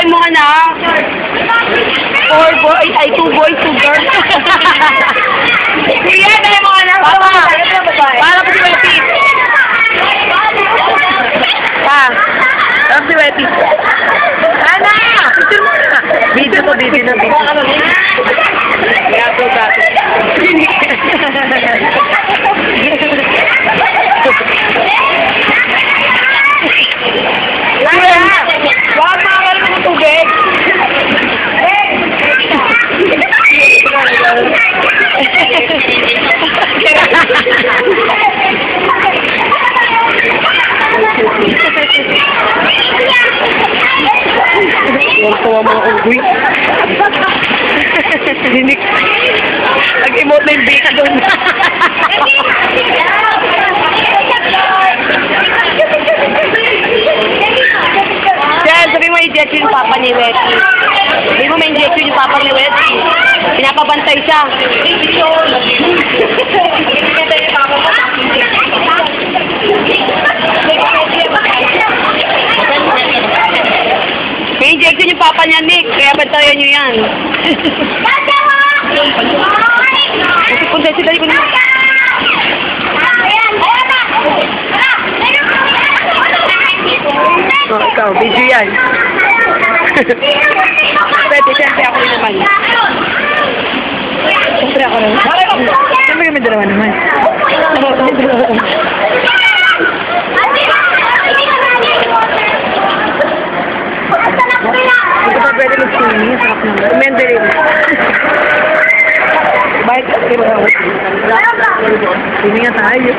Time mo na. 4 boys, ay 2 boys, 2 girls. Kuya, time mo na. Para po si Wetty. Para si Wetty. Ana! Picture mo na. Video na, video na. I-upload natin. Wag makakala mo tubig. Huwag tawa mga unggoy. Nag-emote na yung bika doon. Yan, sabi mo i-injection yung papa ni Wetty. Sabi mo may injection yung papa ni Wetty. Pinapabantay siya. May injection yung papa niya, Nick. Kaya bantayan nyo yan. Kasi punta sila ko na. Oh, ikaw, video yan. Pwede, siyempre ako rin naman. Siyempre ako rin. Siyempre kami dalawa naman. Hindi pa pwede mag-swimming. Sarap naman. Remember rin. Bakit? Swimming nga tayo.